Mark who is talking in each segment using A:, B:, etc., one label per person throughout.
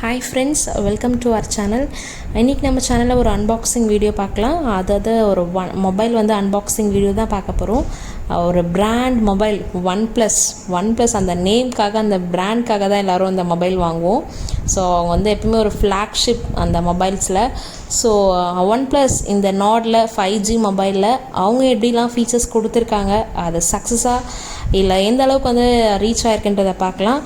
A: Hi friends, welcome to our channel. இன்னைக்கு நம்ம சேனல்ல ஒரு unboxing வீடியோ பார்க்கலாம். அதாவது ஒரு மொபைல் வந்து unboxing வீடியோ தான் பார்க்க போறோம். ஒரு பிராண்ட் மொபைல் OnePlus அந்த நேம்காக அந்த பிராண்ட்காக தான் எல்லாரும் அந்த மொபைல் வாங்குவோம். ஸோ அவங்க வந்து எப்பவுமே ஒரு ஃப்ளாக்ஷிப் அந்த மொபைல்ஸில். ஸோ OnePlus இந்த நாடில் 5G மொபைலில் அவங்க எப்படிலாம் ஃபீச்சர்ஸ் கொடுத்துருக்காங்க, அது சக்ஸஸாக இல்லை எந்த அளவுக்கு வந்து ரீச் ஆகிருக்குன்றதை பார்க்கலாம்.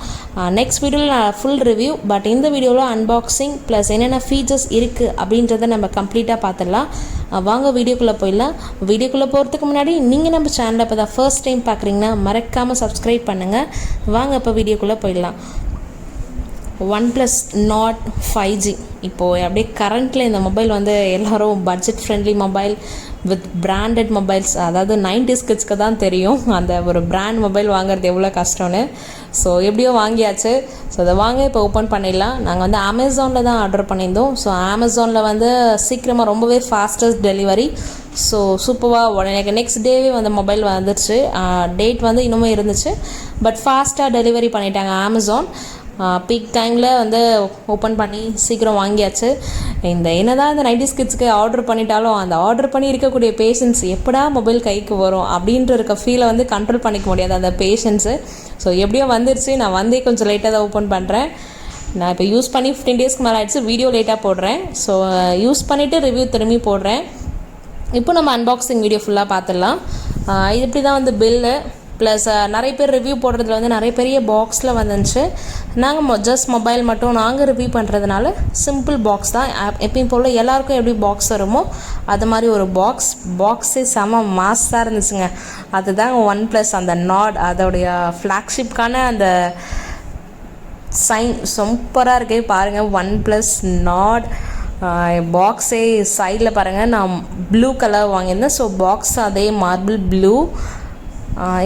A: நெக்ஸ்ட் வீடியோவில் நான் ஃபுல் ரிவ்யூ, பட் இந்த வீடியோவில் அன்பாக்சிங் ப்ளஸ் என்னென்ன ஃபீச்சர்ஸ் இருக்குது அப்படின்றத நம்ம கம்ப்ளீட்டாக பார்த்துடலாம். வாங்க வீடியோக்குள்ளே போயிடலாம். வீடியோக்குள்ளே போகிறதுக்கு முன்னாடி நீங்கள் நம்ம சேனலை இப்போ தான் ஃபர்ஸ்ட் டைம் பார்க்குறீங்கன்னா மறக்காமல் சப்ஸ்கிரைப் பண்ணுங்கள். வாங்க இப்போ வீடியோக்குள்ளே போயிடலாம். OnePlus Nord 5G இப்போது அப்படியே கரண்ட்டில் இந்த மொபைல் வந்து எல்லோரும் budget friendly mobile with branded mobiles, அதாவது 90s கிட்ஸ்க்கு தான் தெரியும் அந்த ஒரு பிராண்ட் மொபைல் வாங்குறது எவ்வளோ கஷ்டம்னு. ஸோ எப்படியோ வாங்கியாச்சு. ஸோ அதை வாங்க இப்போ ஓப்பன் பண்ணிடலாம். நாங்கள் வந்து அமேசானில் தான் ஆர்டர் பண்ணியிருந்தோம். ஸோ அமேசானில் வந்து சீக்கிரமாக ரொம்பவே ஃபாஸ்டஸ்ட் டெலிவரி. ஸோ சூப்பராக எனக்கு நெக்ஸ்ட் டேவே வந்து மொபைல் வந்துருச்சு. டேட் வந்து இன்னுமே இருந்துச்சு, பட் ஃபாஸ்ட்டாக டெலிவரி பண்ணிட்டாங்க அமேசான். பீக் டைமில் வந்து ஓப்பன் பண்ணி சீக்கிரம் வாங்கியாச்சு. என்னதான் இந்த 90s கிட்ஸ்க்கு ஆர்டர் பண்ணிட்டாலும் அந்த ஆர்டர் பண்ணி இருக்கக்கூடிய பேஷன்ஸ் எப்படா மொபைல் கைக்கு வரும் அப்படின்ற இருக்க ஃபீலை வந்து கண்ட்ரோல் பண்ணிக்க முடியாது அந்த பேஷன்ஸு. ஸோ எப்படியோ வந்துருச்சு. நான் வந்து கொஞ்சம் லேட்டாக தான் ஓப்பன் பண்ணுறேன். நான் இப்போ யூஸ் பண்ணி 15 டேஸ்க்கு மேலே ஆகிடுச்சு. வீடியோ லேட்டாக போடுறேன். ஸோ யூஸ் பண்ணிவிட்டு ரிவ்யூ திரும்பி போடுறேன். இப்போ நம்ம அன்பாக்சிங் வீடியோ ஃபுல்லாக பார்த்துடலாம். இது இப்படி தான் வந்து பில்லு ப்ளஸ் நிறைய பேர் ரிவ்யூ போடுறதுல வந்து நிறைய பெரிய பாக்ஸில் வந்துச்சு. நாங்கள் ஜஸ்ட் மொபைல் மட்டும் நாங்கள் ரிவ்யூ பண்ணுறதுனால சிம்பிள் பாக்ஸ் தான். எப்பயும் போல் எல்லாருக்கும் எப்படி பாக்ஸ் வருமோ அது மாதிரி ஒரு பாக்ஸே செம மாஸாக இருந்துச்சுங்க. அதுதான் OnePlus அந்த நாட் அதோடைய ஃப்ளாக்ஷிப்கான அந்த சைன் சூப்பராக இருக்கே பாருங்கள். OnePlus நாட் பாக்ஸே சைடில் பாருங்கள். நான் ப்ளூ கலர் வாங்கியிருந்தேன். ஸோ பாக்ஸ் அதே மார்பிள் ப்ளூ.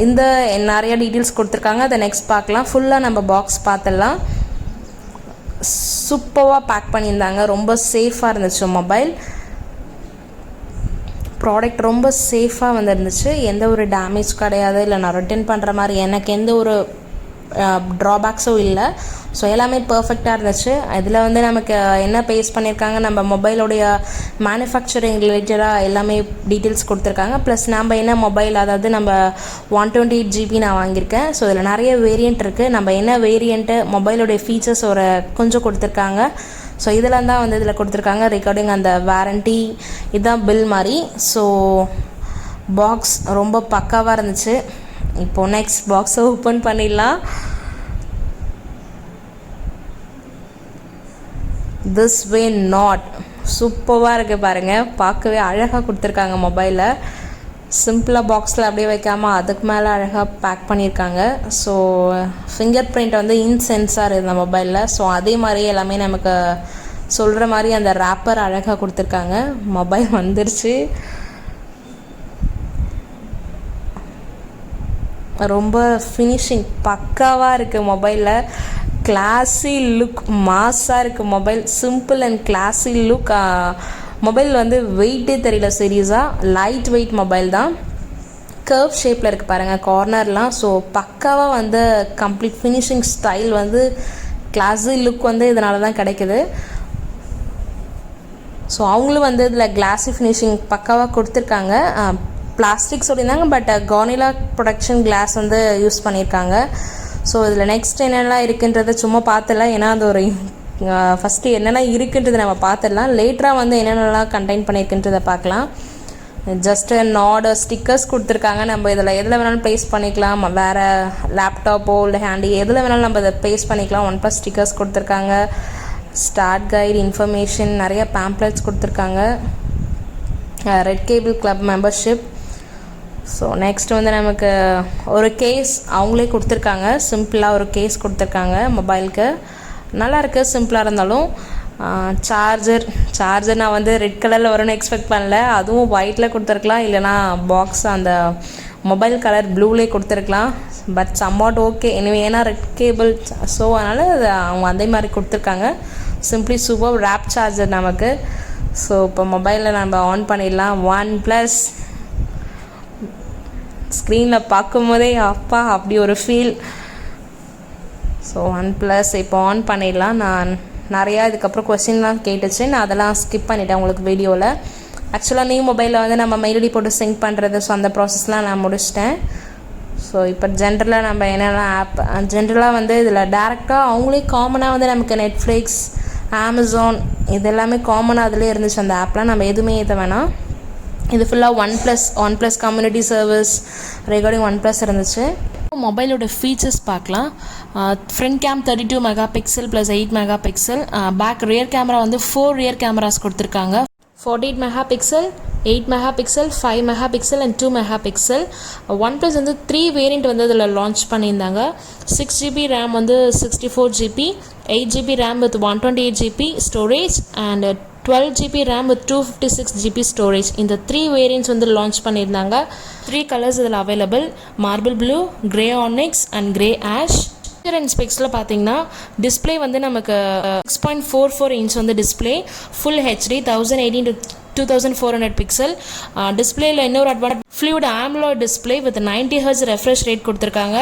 A: இந்த நிறைய டீட்டெயில்ஸ் கொடுத்துருக்காங்க. அதை நெக்ஸ்ட் பார்க்கலாம். ஃபுல்லாக நம்ம பாக்ஸ் பார்த்துடலாம். சூப்பராக பேக் பண்ணியிருந்தாங்க. ரொம்ப சேஃபாக இருந்துச்சு மொபைல். ப்ராடக்ட் ரொம்ப சேஃபாக வந்துருந்துச்சு. எந்த ஒரு டேமேஜ் கிடையாது. இல்லை நான் ரிட்டர்ன் பண்ணுற மாதிரி எனக்கு எந்த ஒரு ட்ராபேக்ஸும் இல்லை. ஸோ எல்லாமே பர்ஃபெக்டாக இருந்துச்சு. இதில் வந்து நமக்கு என்ன பேஸ் பண்ணியிருக்காங்க, நம்ம மொபைலோடைய மேனுஃபேக்சரிங் ரிலேட்டடாக எல்லாமே டீட்டெயில்ஸ் கொடுத்துருக்காங்க. ப்ளஸ் நம்ம என்ன மொபைல், அதாவது நம்ம 128 GB நான் வாங்கியிருக்கேன். ஸோ இதில் நிறைய வேரியண்ட் இருக்குது. நம்ம என்ன வேரியண்ட்டு மொபைலோடைய ஃபீச்சர்ஸ் ஒரு கொஞ்சம் கொடுத்துருக்காங்க. ஸோ இதெல்லாம் தான் வந்து இதில் கொடுத்துருக்காங்க. ரெக்கார்டிங் அந்த வாரண்ட்டி இதுதான் பில் மாதிரி. ஸோ பாக்ஸ் ரொம்ப பக்காவாக இருந்துச்சு. இப்போது நெக்ஸ்ட் பாக்ஸை ஓப்பன் பண்ணிடலாம். திஸ் வே நாட் சூப்பராக இருக்குது பாருங்கள். பார்க்கவே அழகாக கொடுத்துருக்காங்க மொபைலில். சிம்பிளாக பாக்ஸில் அப்படியே வைக்காமல் அதுக்கு மேலே அழகாக பேக் பண்ணியிருக்காங்க. ஸோ ஃபிங்கர் பிரிண்ட் வந்து சென்சார் இந்த மொபைலில். ஸோ அதே மாதிரி எல்லாமே நமக்கு சொல்கிற மாதிரி அந்த ரேப்பர் அழகாக கொடுத்துருக்காங்க. மொபைல் வந்துருச்சு. ரொம்ப ஃபினிஷிங் பக்காவாக இருக்குது மொபைலில். கிளாஸி லுக் மாஸாக இருக்குது mobile. Simple and classy look. Mobile வந்து வெயிட்டே தெரியல. சீரியஸாக லைட் வெயிட் மொபைல் தான். கர்வ் ஷேப்பில் இருக்குது பாருங்கள் கார்னர்லாம். ஸோ பக்காவாக வந்து கம்ப்ளீட் ஃபினிஷிங் ஸ்டைல் வந்து கிளாஸி லுக் வந்து இதனால தான் கிடைக்குது. ஸோ அவங்களும் வந்து இதில் கிளாஸி ஃபினிஷிங் பக்காவாக கொடுத்துருக்காங்க. பிளாஸ்டிக் சொல்லியிருந்தாங்க, பட் கார்னிலா ப்ரொடக்ஷன் கிளாஸ் வந்து யூஸ் பண்ணியிருக்காங்க. ஸோ இதில் நெக்ஸ்ட் என்னென்னலாம் இருக்குன்றதை சும்மா பார்த்துடலாம். ஏன்னா அது ஒரு ஃபஸ்ட்டு என்னென்ன இருக்குன்றதை நம்ம பார்த்துடலாம். லேட்டராக வந்து என்னென்னலாம் கண்டெயின் பண்ணியிருக்குன்றதை பார்க்கலாம். ஜஸ்ட்டு நாடு ஸ்டிக்கர்ஸ் கொடுத்துருக்காங்க. நம்ம இதில் எதில் வேணாலும் ப்ளேஸ் பண்ணிக்கலாம். வேறு லேப்டாப்போ இல்லை ஹேண்டி எதில் வேணாலும் நம்ம இதை ப்ளேஸ் பண்ணிக்கலாம். OnePlus ஸ்டிக்கர்ஸ் கொடுத்துருக்காங்க. ஸ்டார்ட் கைடு இன்ஃபர்மேஷன், நிறைய பேம்ப்ளெட்ஸ் கொடுத்துருக்காங்க. Red cable club membership. So next வந்து நமக்கு ஒரு கேஸ் அவங்களே கொடுத்துருக்காங்க. சிம்பிளாக ஒரு கேஸ் கொடுத்துருக்காங்க மொபைலுக்கு. நல்லாயிருக்கு சிம்பிளாக இருந்தாலும். சார்ஜர் நான் வந்து ரெட் கலரில் வரும்னு எக்ஸ்பெக்ட் பண்ணல. அதுவும் ஒயிட்டில் கொடுத்துருக்கலாம், இல்லைனா பாக்ஸ் அந்த மொபைல் கலர் ப்ளூலேயே கொடுத்துருக்கலாம். பட் சம்வாட் ஓகே எனிவே, ஏன்னா ரெட் கேபிள். ஸோ அதனால் அவங்க அதே மாதிரி கொடுத்துருக்காங்க. சிம்பிளி சூப்பர் ரேப் சார்ஜர் நமக்கு. ஸோ இப்போ மொபைலில் நம்ம ஆன் பண்ணிடலாம். OnePlus ஸ்க்ரீனில் பார்க்கும்போதே அப்பா அப்படி ஒரு ஃபீல். ஸோ OnePlus இப்போ ஆன் பண்ணிடலாம். நான் நிறையா இதுக்கப்புறம் கொஸ்டின்லாம் கேட்டுச்சு. நான் அதெல்லாம் ஸ்கிப் பண்ணிட்டேன் உங்களுக்கு வீடியோவில். ஆக்சுவலாக நியூ மொபைலில் வந்து நம்ம மெயில் ஐடி போட்டு சிங்க் பண்ணுறது, ஸோ அந்த ப்ராசஸ்லாம் நான் முடிச்சிட்டேன். ஸோ இப்போ ஜென்ரலாக நம்ம என்னெல்லாம் ஆப் ஜென்ரலாக வந்து இதில் டேரெக்டாக அவங்களே காமனாக வந்து நமக்கு நெட்ஃப்ளிக்ஸ், அமேசான் இது எல்லாமே காமனாக அதிலே இருந்துச்சு. அந்த ஆப்லாம் நம்ம எதுவுமே ஏற்ற வேணாம். இது ஃபுல்லாக OnePlus community service recording OnePlus இருந்துச்சு. மொபைலோட ஃபீச்சர்ஸ் பார்க்கலாம். Front cam 32 megapixel plus 8 megapixel. Back rear camera வந்து 4 ரியர் கேமராஸ் கொடுத்துருக்காங்க. 48 megapixel, 8 megapixel, 5 megapixel and 2 megapixel. OnePlus வந்து 3 வேரியண்ட் வந்து இதில் லான்ச் பண்ணியிருந்தாங்க. 6GB RAM வந்து 64GB, 8GB RAM with 128GB storage and 12GB RAM with 256GB storage. இந்த 3 variants வந்து launch பண்ணியிருந்தாங்க. 3 கலர்ஸ் இதில் available: marble blue, grey onyx and grey ash. Feature and ஸ்பெக்ஸில் பார்த்தீங்கன்னா டிஸ்பிளே வந்து நமக்கு 6.44 இன்ச் வந்து display, full HD 1080 to 2400 pixel. டிஸ்பிளேயில் இன்னொரு advantage fluid AMOLED display with 90Hz refresh rate கொடுத்துருக்காங்க.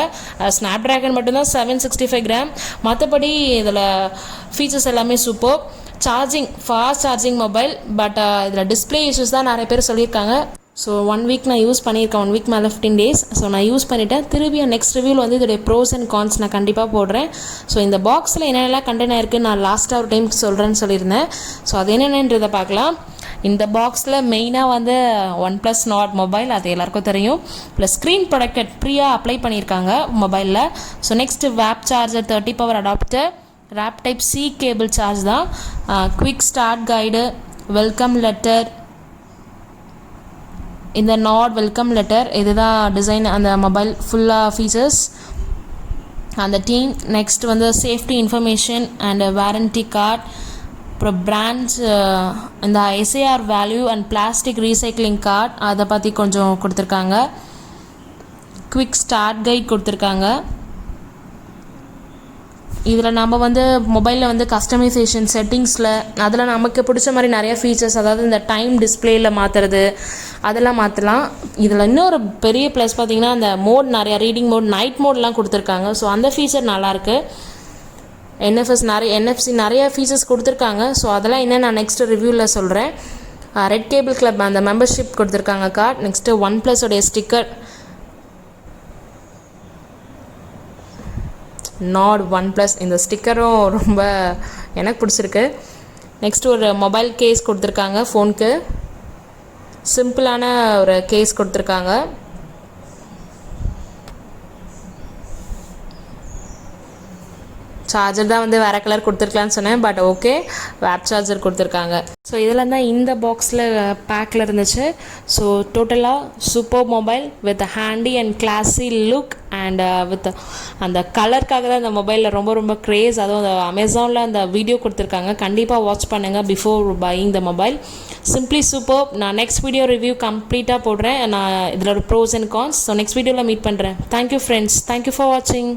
A: ஸ்னாப் ட்ராகன் மட்டும்தான் 765 கிராம். மற்றபடி இதில் ஃபீச்சர்ஸ் எல்லாமே super. Fast charging mobile. But இதில் டிஸ்பிளே இஷ்யூஸ் தான் நிறைய பேர் சொல்லியிருக்காங்க. ஸோ 1 வீக் நான் யூஸ் பண்ணியிருக்கேன், 1 வீக் மேலே 15 days. ஸோ நான் யூஸ் பண்ணிவிட்டேன். திரும்பி நெக்ஸ்ட் ரிவ்யூவில் வந்து இதோடைய ப்ரோஸ் அண்ட் கான்ஸ் நான் கண்டிப்பாக போடுறேன். ஸோ இந்த பாக்ஸில் என்னென்னலாம் கண்டென்ட் ஆயிருக்குன்னு நான் லாஸ்ட்டாக ஒரு டைம் சொல்கிறேன்னு சொல்லியிருந்தேன். ஸோ அது என்னென்னன்றதை பார்க்கலாம். இந்த பாக்ஸில் மெயினாக வந்து OnePlus Nord மொபைல், அது எல்லாருக்கும் தெரியும். ப்ளஸ் ஸ்க்ரீன் ப்ரொடெக்டட் ஃப்ரீயாக அப்ளை பண்ணியிருக்காங்க மொபைலில். So next Warp charger, 30 power adapter, warp type C cable charge தான், quick start guide, welcome letter, இந்த நாட் வெல்கம் லெட்டர், இதுதான் டிசைன் அந்த மொபைல் ஃபுல்லாக ஃபீச்சர்ஸ் அந்த டீம். நெக்ஸ்ட் வந்து safety information and warranty card, அப்புறம் பிராண்ட்ஸ், இந்த SAR value and plastic recycling card அதை பற்றி கொஞ்சம் கொடுத்துருக்காங்க. குவிக் ஸ்டார்ட் கைட் கொடுத்துருக்காங்க. இதில் நம்ம வந்து மொபைலில் வந்து கஸ்டமைசேஷன் செட்டிங்ஸில் அதில் நமக்கு பிடிச்ச மாதிரி நிறைய ஃபீச்சர்ஸ், அதாவது இந்த டைம் டிஸ்பிளேயில் மாற்றுறது அதெல்லாம் மாற்றலாம். இதில் இன்னொரு பெரிய ப்ளஸ் பார்த்திங்கன்னா அந்த மோட், நிறையா ரீடிங் மோட், நைட் மோட்லாம் கொடுத்துருக்காங்க. ஸோ அந்த ஃபீச்சர் நல்லாயிருக்கு. NFC நிறைய ஃபீச்சர்ஸ் கொடுத்துருக்காங்க. ஸோ அதெல்லாம் என்ன நான் நெக்ஸ்ட் ரிவ்யூவில் சொல்கிறேன். ரெட் கேபிள் கிளப் அந்த மெம்பர்ஷிப் கொடுத்துருக்காங்க card. Next OnePlus sticker, not OnePlus இந்த ஸ்டிக்கரும் ரொம்ப எனக்கு பிடிச்சிருக்கு. நெக்ஸ்ட்டு ஒரு மொபைல் கேஸ் கொடுத்துருக்காங்க. ஃபோனுக்கு சிம்பிளான ஒரு கேஸ் கொடுத்துருக்காங்க. சார்ஜர் தான் வந்து வேறு கலர் கொடுத்துருக்கலான்னு சொன்னேன், பட் ஓகே, வேப் சார்ஜர் கொடுத்துருக்காங்க. ஸோ இதெல்லாம் தான் இந்த பாக்ஸில் பேக்கில் இருந்துச்சு. ஸோ டோட்டலாக super mobile with handy and classy look and with அந்த கலருக்காக தான் இந்த மொபைலில் ரொம்ப ரொம்ப க்ரேஸ். அதுவும் அந்த அமேசானில் அந்த வீடியோ கொடுத்துருக்காங்க, கண்டிப்பாக வாட்ச் பண்ணுங்கள் before buying the mobile. Simply super. நான் நெக்ஸ்ட் வீடியோ ரிவ்யூ கம்ப்ளீட்டாக போடுறேன். நான் இதில் ஒரு pros and cons. So next வீடியோவில் மீட் பண்ணுறேன். தேங்க்யூ ஃப்ரெண்ட்ஸ், தேங்க்யூ ஃபார் வாட்சிங்.